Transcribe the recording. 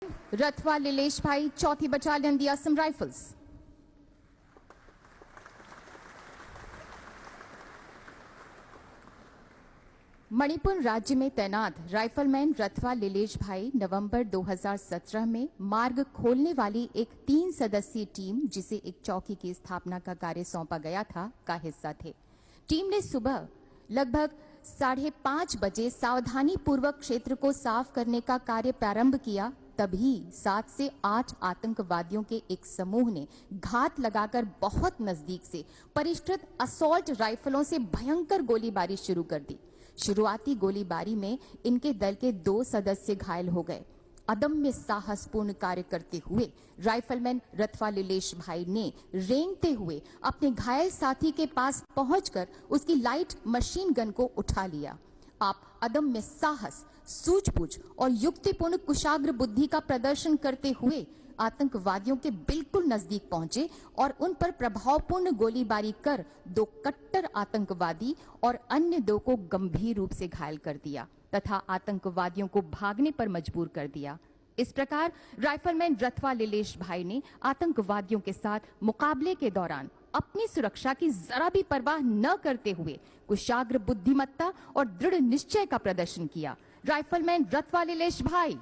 रथवा लीलेश भाई, 4th battalion दी Assam rifles. Manipur राज्य में तैनात राइफलमैन रथवा लीलेश भाई नवंबर 2017 में मार्ग खोलने वाली एक 3 सदस्यीय टीम, जिसे एक चौकी की स्थापना का कार्य सौंपा गया था, का हिस्सा थे। टीम ने सुबह लगभग 5:30 बजे सावधानी पूर्वक क्षेत्र को साफ करने का कार्य प्रारंभ किया। तभी 7 से 8 आतंकवादियों के एक समूह ने घात लगाकर बहुत नजदीक से परिष्कृत असॉल्ट राइफलों से भयंकर गोलीबारी शुरू कर दी। शुरुआती गोलीबारी में इनके दल के 2 सदस्य घायल हो गए। अदम्य साहसपूर्ण कार्य करते हुए राइफलमैन रथवा लीलेश भाई ने रेंगते हुए अपने घायल साथी के पास पहुंचकर उसकी लाइट मशीन गन को उठा लिया। आप अदम्य साहस, सूझबूझ और युक्तिपूर्ण कुशाग्र बुद्धि का प्रदर्शन करते हुए आतंकवादियों के बिल्कुल नजदीक पहुंचे और उन पर प्रभावपूर्ण गोलीबारी कर 2 कट्टर आतंकवादी और अन्य 2 को गंभीर रूप से घायल कर दिया तथा आतंकवादियों को भागने पर मजबूर कर दिया। इस प्रकार राइफलमैन रथवा लीलेश भाई ने आतंकवादियों के साथ मुकाबले के दौरान अपनी सुरक्षा की जरा भी परवाह न करते हुए कुशाग्र बुद्धिमत्ता और दृढ़ निश्चय का प्रदर्शन किया। राइफलमैन रथवा लीलेश भाई।